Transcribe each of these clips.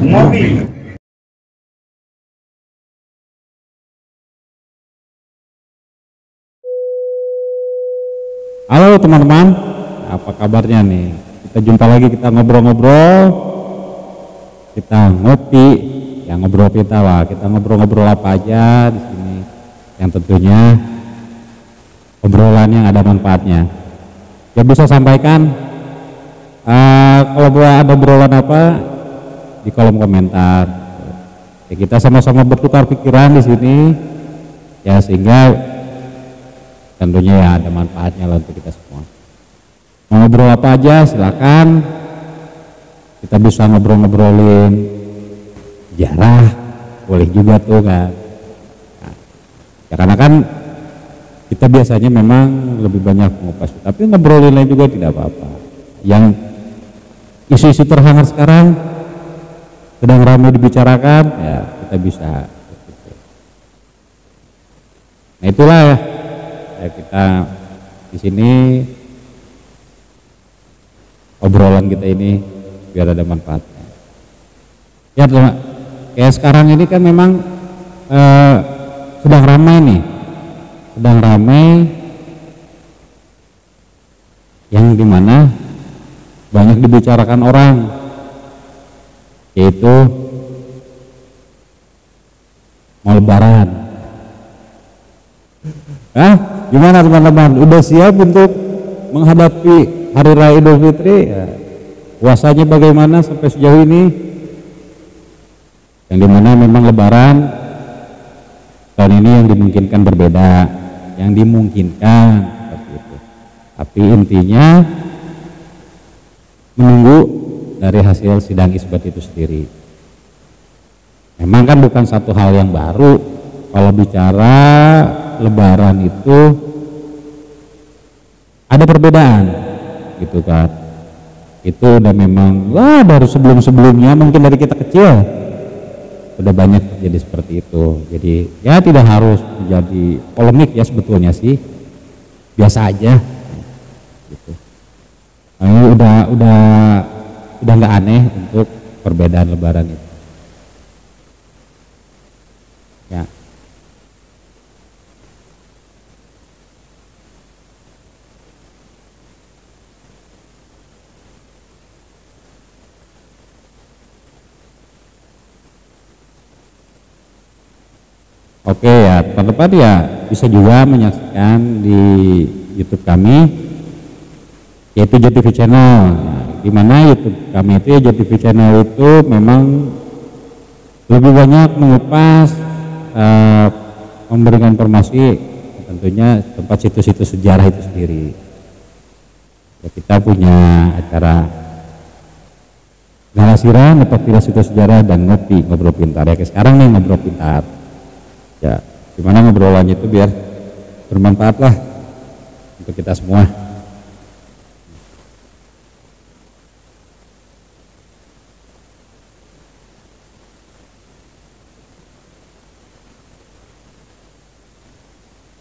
Ngopi. Halo teman-teman, apa kabarnya nih? Kita jumpa lagi, kita ngobrol-ngobrol, kita ngopi, ya ngobrol kita lah. Kita ngobrol-ngobrol apa aja di sini, yang tentunya obrolan yang ada manfaatnya. Ya bisa sampaikan kalau ada obrolan apa di kolom komentar. Ya, kita sama-sama bertukar pikiran di sini, ya sehingga tentunya ya ada manfaatnya lah untuk kita semua. Mau ngobrol apa aja silakan. Kita bisa ngobrolin sejarah, boleh juga tuh kan. Nah, ya karena kan kita biasanya memang lebih banyak mengupas, tapi ngobrolinnya juga tidak apa-apa. Yang isu-isu terhangat sekarang sedang ramai dibicarakan, ya kita bisa. Nah itulah ya. Ya kita di sini obrolan kita ini biar ada manfaatnya. Ya kayak sekarang ini kan memang sedang ramai yang dimana banyak dibicarakan orang, yaitu mau lebaran. Gimana teman-teman, udah siap untuk menghadapi Hari Raya Idul Fitri? Ya. Puasanya bagaimana sampai sejauh ini? Yang dimana memang lebaran tahun ini yang dimungkinkan berbeda, yang dimungkinkan seperti itu. Tapi intinya menunggu dari hasil sidang isbat itu sendiri. Memang kan bukan satu hal yang baru kalau bicara lebaran itu ada perbedaan gitu kan. Itu udah memang dari sebelum-sebelumnya, mungkin dari kita kecil udah banyak terjadi seperti itu. Jadi ya tidak harus menjadi polemik ya, sebetulnya sih biasa aja gitu. Nah, ini udah nggak aneh untuk perbedaan lebaran itu ya. Oke ya teman-teman, ya bisa juga menyaksikan di YouTube kami, yaitu JTV Channel. Di mana YouTube kami itu ya, JTV Channel itu memang lebih banyak mengupas, memberikan informasi tentunya tempat situs-situs sejarah itu sendiri. Ya, kita punya acara Galasira, tempat situs sejarah, dan ngopi, ngobrol pintar. Ya sekarang nih ngobrol pintar. Ya, gimana ngobrolannya itu biar bermanfaat lah untuk kita semua.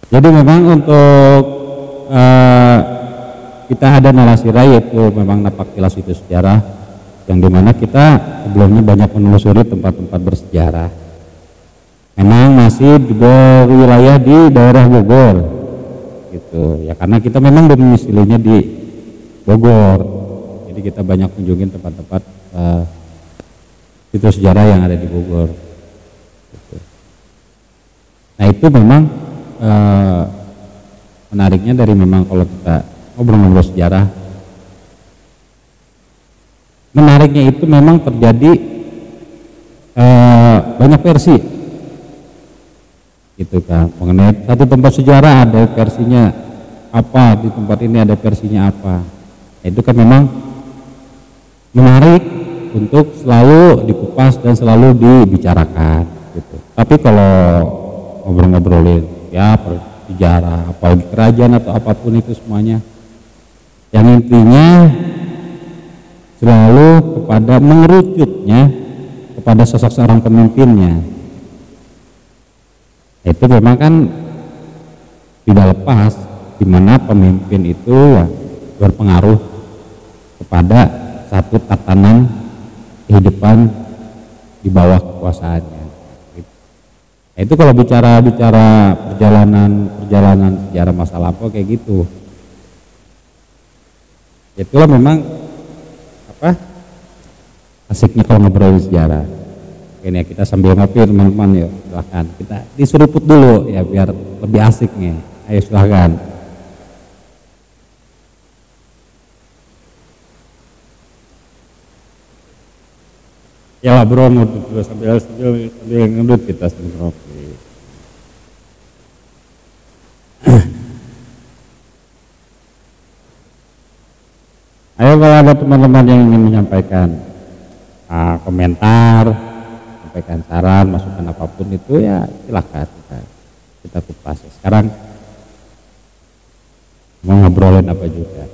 Jadi memang untuk kita ada Nalasira, yaitu memang napak tilas itu sejarah, yang dimana kita sebelumnya banyak menelusuri tempat-tempat bersejarah. Memang masih di wilayah di daerah Bogor gitu ya, karena kita memang domisilinya di Bogor, jadi kita banyak kunjungin tempat-tempat situs sejarah yang ada di Bogor gitu. Nah itu memang menariknya dari memang kalau kita ngobrol-ngobrol sejarah, menariknya itu memang terjadi banyak versi gitu kan, mengenai satu tempat sejarah ada versinya apa, di tempat ini ada versinya apa. Itu kan memang menarik untuk selalu dikupas dan selalu dibicarakan gitu. Tapi kalau ngobrolin ya sejarah, apalagi kerajaan atau apapun itu semuanya, yang intinya selalu kepada mengerucutnya kepada sosok seorang pemimpinnya. Itu memang kan tidak lepas di mana pemimpin itu ya berpengaruh kepada satu tatanan kehidupan di bawah kekuasaannya. Nah, itu kalau bicara perjalanan sejarah masa lampau kayak gitu. Itulah memang apa asiknya kalau ngobrol sejarah. Ini ya, kita sambil ngopi teman-teman, yuk silahkan kita diseruput dulu ya biar lebih asiknya. Ayo silahkan. Ya lah bro, ngedut dulu sambil ngedut kita sambil ngopi. Ayo kalau ada teman-teman yang ingin menyampaikan komentar, sampaikan saran, masukan apapun itu ya silahkan kita kupas. Sekarang mau ngobrolin apa juga.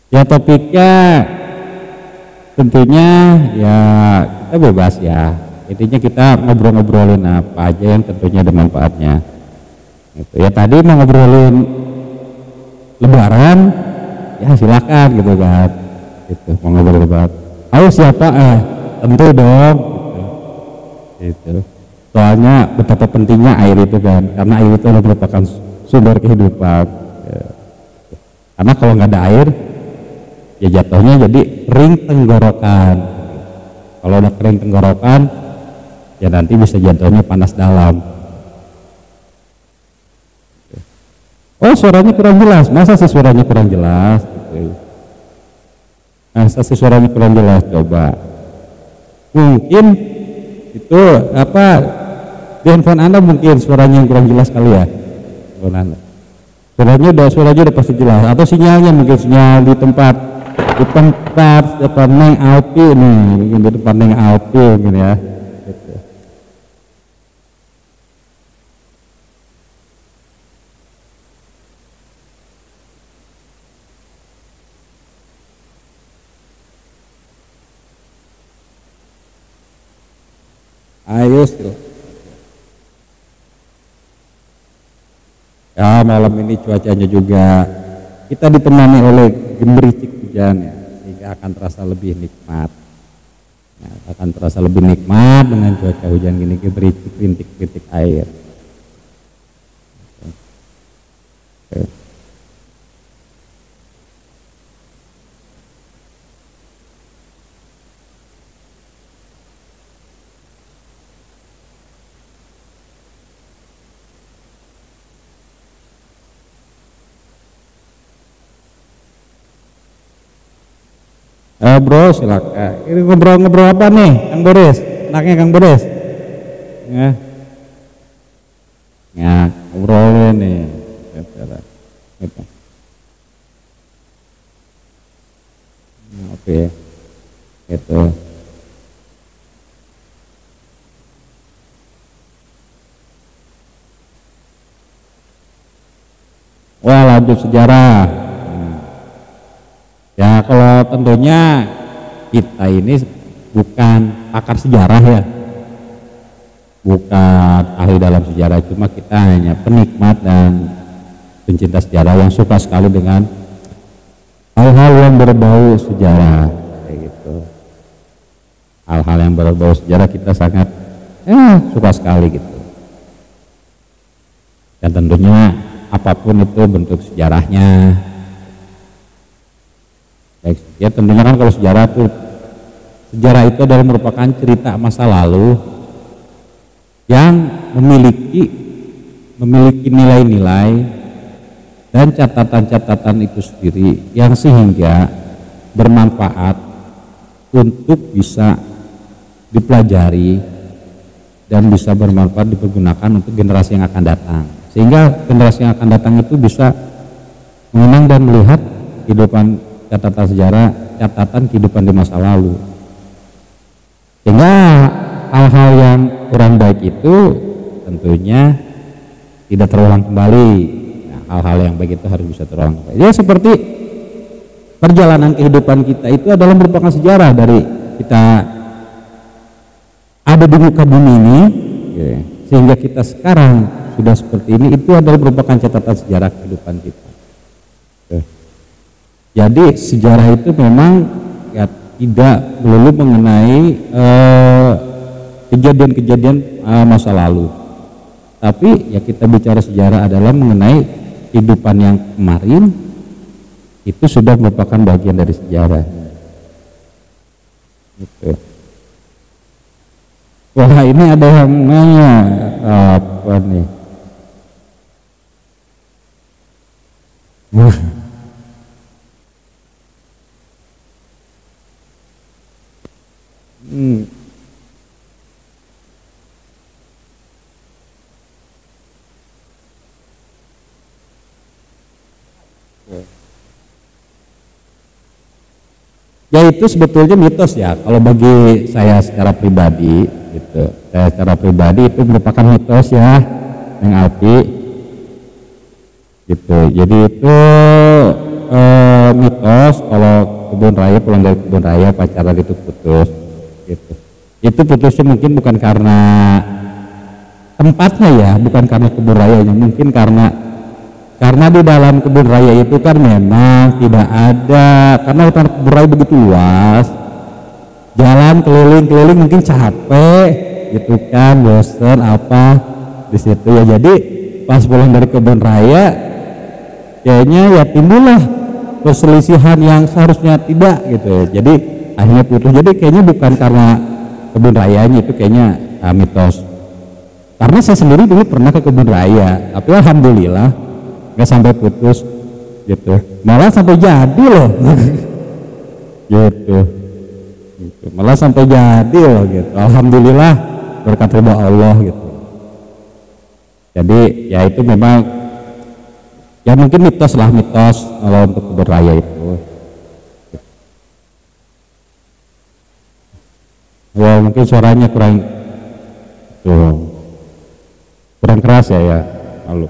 Ya topiknya tentunya ya kita bebas ya, intinya kita ngobrolin apa aja yang tentunya ada manfaatnya gitu. Ya tadi mau ngobrolin lebaran ya silakan gitu kan gitu, mau ngobrol lebaran siapa tentu dong gitu. Soalnya betapa pentingnya air itu kan, karena air itu merupakan sumber kehidupan ya. Karena kalau nggak ada air ya jatuhnya jadi kering tenggorokan. Kalau udah kering tenggorokan ya nanti bisa jatuhnya panas dalam. Suaranya kurang jelas. Masa sih suaranya kurang jelas gitu. Masa sih suaranya kurang jelas, coba mungkin itu apa di handphone Anda mungkin suaranya yang kurang jelas kali ya. Suaranya udah pasti jelas, atau sinyalnya mungkin sinyal di tempat Neng Alpi nih, mungkin di depan Neng Alpi mungkin ya gitu. Ayo ya, malam ini cuacanya juga kita ditemani oleh gemericik hujan ya, sehingga akan terasa lebih nikmat. Nah, akan terasa lebih nikmat dengan cuaca hujan gini, gemericik rintik-rintik air. Bro silakan. Ini ngobrol apa nih, Kang Boris? Enaknya Kang Boris? Ya, ngobrolin nih. Gitu. Oke, gitu. Wah, lanjut sejarah. Ya kalau tentunya kita ini bukan pakar sejarah ya, bukan ahli dalam sejarah, cuma kita hanya penikmat dan pencinta sejarah yang suka sekali dengan hal-hal yang berbau sejarah kayak gitu. Hal-hal yang berbau sejarah kita sangat suka sekali gitu. Dan tentunya apapun itu bentuk sejarahnya. Baik, ya tentunya kan kalau sejarah itu adalah merupakan cerita masa lalu yang memiliki nilai-nilai dan catatan-catatan itu sendiri yang sehingga bermanfaat untuk bisa dipelajari dan bisa bermanfaat dipergunakan untuk generasi yang akan datang, sehingga generasi yang akan datang itu bisa mengenang dan melihat kehidupan catatan sejarah, catatan kehidupan di masa lalu, sehingga hal-hal yang kurang baik itu tentunya tidak terulang kembali. Nah, hal-hal yang baik itu harus bisa terulang kembali. Ya seperti perjalanan kehidupan kita itu adalah merupakan sejarah dari kita ada di muka bumi ini, ya, sehingga kita sekarang sudah seperti ini, itu adalah merupakan catatan sejarah kehidupan kita. Ya. Jadi sejarah itu memang ya tidak melulu mengenai kejadian-kejadian masa lalu, tapi ya kita bicara sejarah adalah mengenai kehidupan yang kemarin, itu sudah merupakan bagian dari sejarah. Gitu. Wah, ini ada yang nanya apa nih? Ya itu sebetulnya mitos ya, kalau bagi saya secara pribadi gitu. Saya secara pribadi itu merupakan mitos ya, yang Alpi gitu. Jadi itu mitos kalau kebun raya, pulang dari kebun raya pacaran itu putus gitu. Itu putusnya mungkin bukan karena tempatnya ya, bukan karena kebun rayanya, mungkin karena di dalam kebun raya itu kan memang tidak ada, karena hutan kebun raya begitu luas, jalan keliling-keliling mungkin capek gitu kan, bosan apa di situ ya. Jadi pas pulang dari kebun raya kayaknya ya timbullah perselisihan yang seharusnya tidak gitu. Jadi akhirnya putus. Jadi kayaknya bukan karena kebun rayanya, itu kayaknya mitos. Karena saya sendiri dulu pernah ke kebun raya, tapi alhamdulillah nggak sampai putus gitu, malah sampai jadi loh gitu, malah sampai jadi loh gitu, alhamdulillah berkat ridho Allah gitu. Jadi ya itu memang ya mungkin mitos lah, mitos kalau untuk kebun raya itu. Ya mungkin suaranya kurang keras ya lalu.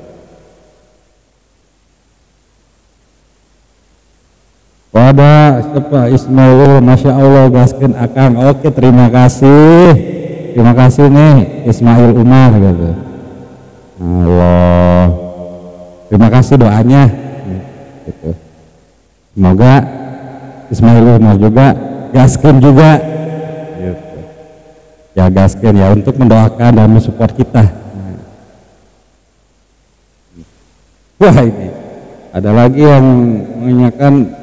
Pada Pak Ismail, Masya Allah, gaskin Akang. Oke, terima kasih nih Ismail Umar gitu. Allah, terima kasih doanya gitu. Semoga Ismail Umar juga gaskin juga gitu. Ya gaskin ya, untuk mendoakan dan mensupport kita. Wah, ini ada lagi yang menanyakan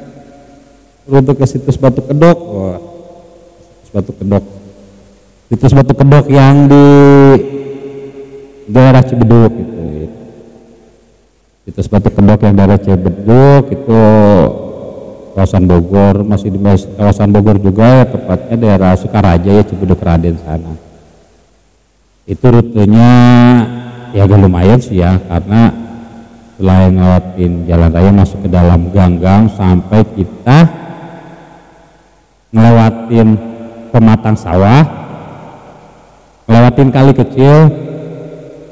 untuk ke situs Batu Kedok. Wah, situs Batu Kedok yang di daerah Cibeduk gitu. Situs Batu Kedok yang daerah Cibeduk itu kawasan Bogor, masih di kawasan Bogor juga ya, tepatnya daerah Sukaraja ya, Cibeduk Raden sana. Itu rutenya ya agak lumayan sih ya, karena selain ngelewatin jalan raya masuk ke dalam gang-gang sampai kita ngelewatin pematang sawah, ngelewatin kali kecil,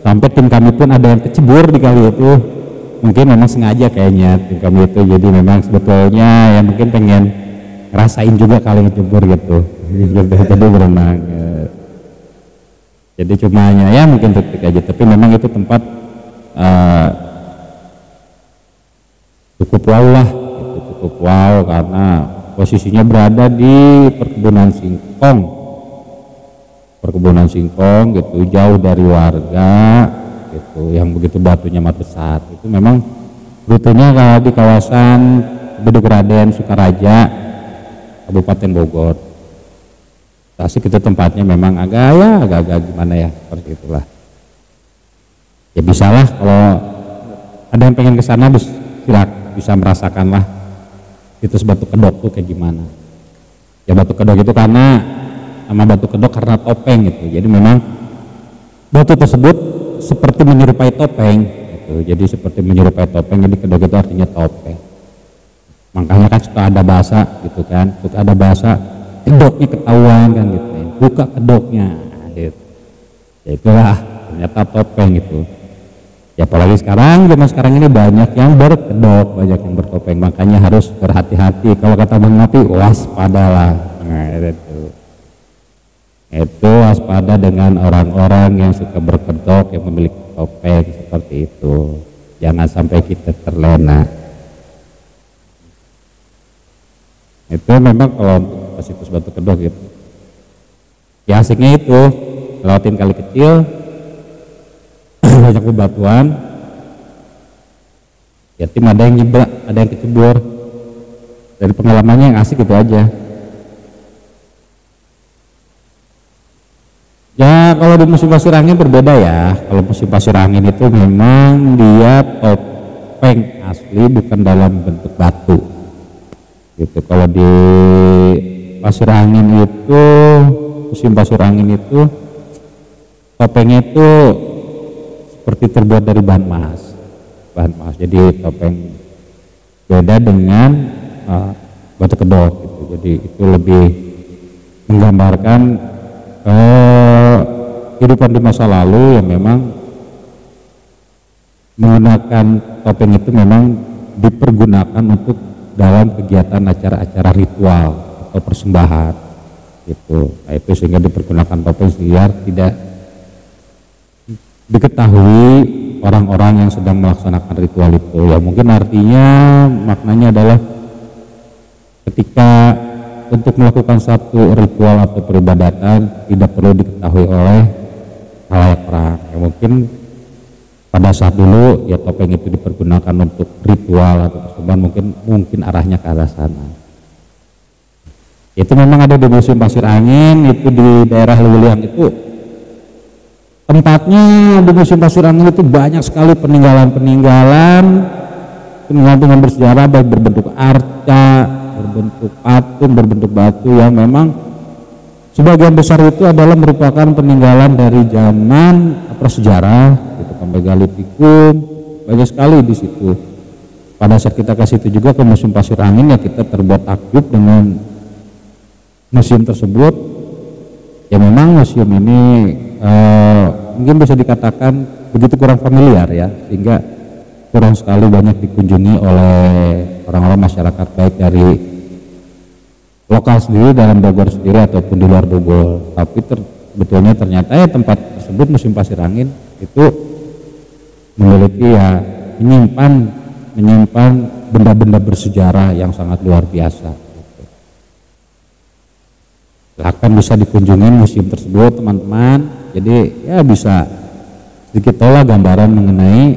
sampai tim kami pun ada yang kecebur di kali itu. Mungkin memang sengaja kayaknya tim kami itu, jadi memang sebetulnya ya mungkin pengen ngerasain juga kali ngecebur gitu. Jadi berenang. Jadi cuma ya mungkin trik aja, tapi memang itu tempat cukup wow lah, gitu, cukup wow karena posisinya berada di perkebunan singkong gitu, jauh dari warga gitu, yang begitu batunya amat besar. Itu memang rutenya kalau di kawasan Beduk Raden Sukaraja Kabupaten Bogor. Tasik itu tempatnya memang agak gimana ya, seperti itulah. Ya bisalah kalau ada yang pengen ke sana bisa merasakanlah situs Batu Kedok tuh kayak gimana. Ya Batu Kedok itu karena nama Batu Kedok karena topeng gitu. Jadi memang batu tersebut seperti menyerupai topeng gitu. Jadi seperti menyerupai topeng, jadi kedok itu artinya topeng. Makanya kan suka ada bahasa gitu kan, suka ada bahasa kedoknya ketahuan kan gitu. Buka kedoknya gitu. Ya itulah ternyata topeng gitu. Ya apalagi zaman sekarang ini banyak yang berkedok, banyak yang bertopeng, makanya harus berhati-hati. Kalau kata Bang Napi, waspadalah. Nah itu. Itu waspada dengan orang-orang yang suka berkedok, yang memiliki topeng seperti itu. Jangan sampai kita terlena. Itu memang kalau untuk ke situs Batu Kedok gitu. Ya asiknya itu lewatin kali kecil, banyak bebatuan. Ya tim ada yang nyebrang, ada yang kecebur. Dari pengalamannya yang asik itu aja. Ya kalau di musim pasir angin berbeda ya. Kalau musim pasir angin itu memang dia topeng asli, bukan dalam bentuk batu. Gitu. Kalau di pasir angin itu, musim pasir angin itu topengnya itu seperti terbuat dari bahan emas. Jadi topeng beda dengan Batu Kedok gitu. Jadi itu lebih menggambarkan kehidupan di masa lalu yang memang menggunakan topeng itu memang dipergunakan untuk dalam kegiatan acara-acara ritual atau persembahan gitu. Nah, itu sehingga dipergunakan topeng biar tidak diketahui orang-orang yang sedang melaksanakan ritual itu. Ya mungkin artinya maknanya adalah ketika untuk melakukan satu ritual atau peribadatan tidak perlu diketahui oleh khalayak perang. Ya mungkin pada saat dulu ya topeng itu dipergunakan untuk ritual atau persembahan, mungkin arahnya ke arah sana. Itu memang ada di musim pasir angin, itu di daerah Lewiliang itu tempatnya. Di musim pasir angin itu banyak sekali peninggalan bersejarah, baik berbentuk arca, berbentuk patung, berbentuk batu, yang memang sebagian besar itu adalah merupakan peninggalan dari zaman prasejarah gitu, Megaliticum, banyak sekali di situ. Pada saat kita ke situ juga ke musim pasir angin ya kita terbuat takjub dengan museum tersebut. Ya memang museum ini mungkin bisa dikatakan begitu kurang familiar ya, sehingga kurang sekali banyak dikunjungi oleh orang-orang masyarakat baik dari lokal sendiri dalam Bogor sendiri ataupun di luar Bogor. Tapi sebetulnya ternyata ya tempat tersebut musim pasir angin itu memiliki ya menyimpan benda-benda bersejarah yang sangat luar biasa. Silahkan bisa dikunjungi museum tersebut teman-teman. Jadi ya bisa sedikit tahu lah gambaran mengenai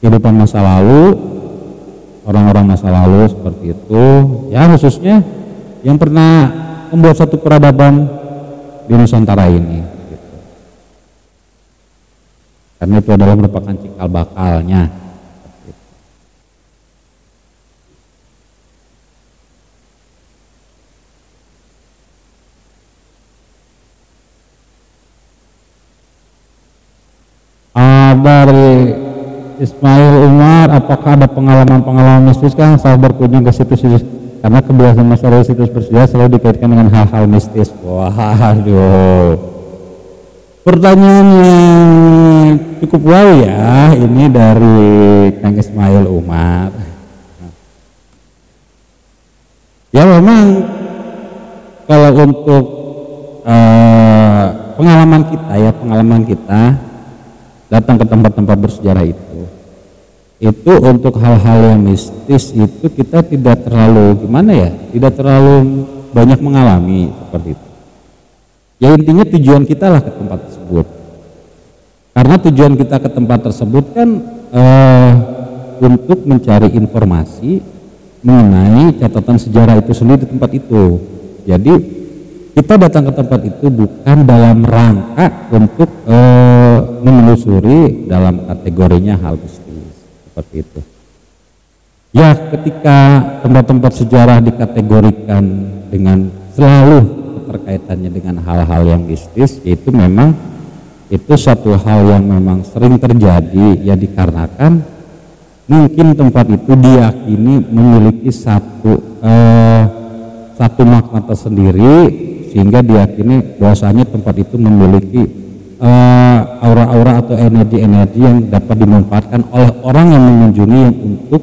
kehidupan masa lalu, orang-orang masa lalu seperti itu. Ya khususnya yang pernah membuat satu peradaban di Nusantara ini. Gitu. Karena itu adalah merupakan cikal bakalnya. Dari Ismail Umar, apakah ada pengalaman-pengalaman mistis kan saat berkunjung ke situs-situs, karena kebiasaan masyarakat situs bersejarah selalu dikaitkan dengan hal-hal mistis. Waduh, pertanyaan yang cukup wow ya ini dari Kang Ismail Umar. Ya memang kalau untuk pengalaman kita datang ke tempat-tempat bersejarah itu untuk hal-hal yang mistis itu kita tidak terlalu tidak terlalu banyak mengalami seperti itu. Ya intinya tujuan kita lah ke tempat tersebut, karena tujuan kita ke tempat tersebut kan untuk mencari informasi mengenai catatan sejarah itu sendiri di tempat itu. Jadi kita datang ke tempat itu bukan dalam rangka untuk menelusuri dalam kategorinya hal mistis seperti itu. Ya ketika tempat-tempat sejarah dikategorikan dengan selalu keterkaitannya dengan hal-hal yang mistis, itu memang itu satu hal yang memang sering terjadi ya, dikarenakan mungkin tempat itu diyakini memiliki satu makna tersendiri, sehingga diyakini bahwasanya tempat itu memiliki aura-aura atau energi-energi yang dapat dimanfaatkan oleh orang yang mengunjungi yang untuk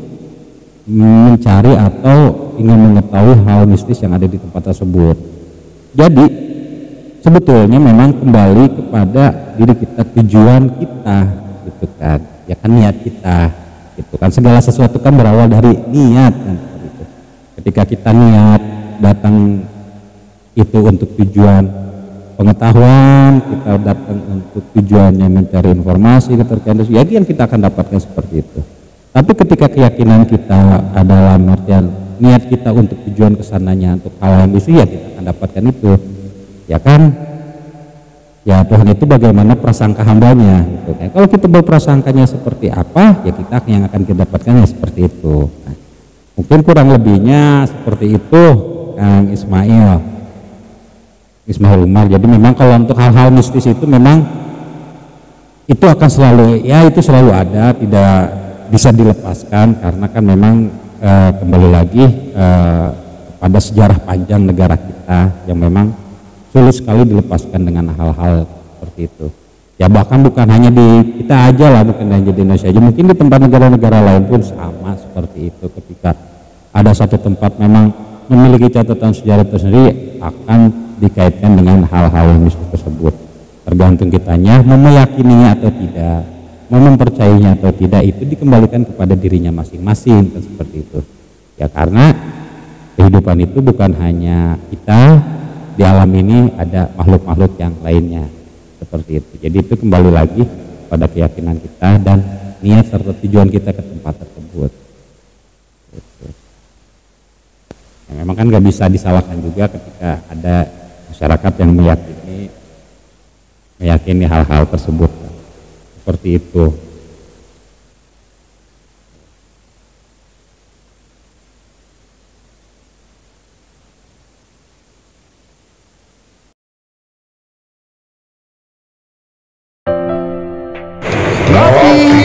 mencari atau ingin mengetahui hal mistis yang ada di tempat tersebut. Jadi sebetulnya memang kembali kepada diri kita, tujuan kita gitu kan, ya kan, niat kita gitu kan. Segala sesuatu kan berawal dari niat kan, gitu. Ketika kita niat datang itu untuk tujuan pengetahuan, kita datang untuk tujuannya mencari informasi terkait itu, ya yang kita akan dapatkan seperti itu. Tapi ketika keyakinan kita adalah artian niat kita untuk tujuan kesananya untuk hal yang bisa, ya kita akan dapatkan itu, ya kan. Ya Tuhan itu bagaimana prasangka hambanya gitu kan. Kalau kita berprasangkanya seperti apa, ya kita yang akan kita dapatkan ya seperti itu. Nah, mungkin kurang lebihnya seperti itu Kang Ismail Umar. Jadi memang kalau untuk hal-hal mistis itu memang itu akan selalu, ya itu selalu ada, tidak bisa dilepaskan karena kan memang kembali lagi pada sejarah panjang negara kita yang memang sulit sekali dilepaskan dengan hal-hal seperti itu. Ya bahkan bukan hanya di kita aja lah, bukan hanya di Indonesia aja, mungkin di tempat negara-negara lain pun sama seperti itu. Ketika ada satu tempat memang memiliki catatan sejarah tersendiri, akan dikaitkan dengan hal-hal yang mistis tersebut. Tergantung kitanya mau meyakininya atau tidak, mau mempercayainya atau tidak, itu dikembalikan kepada dirinya masing-masing kan, seperti itu. Ya karena kehidupan itu bukan hanya kita, di alam ini ada makhluk-makhluk yang lainnya seperti itu. Jadi itu kembali lagi pada keyakinan kita dan niat serta tujuan kita ke tempat tersebut. Gitu. Ya, memang kan nggak bisa disalahkan juga ketika ada masyarakat yang meyakini hal-hal tersebut seperti itu. Rocky.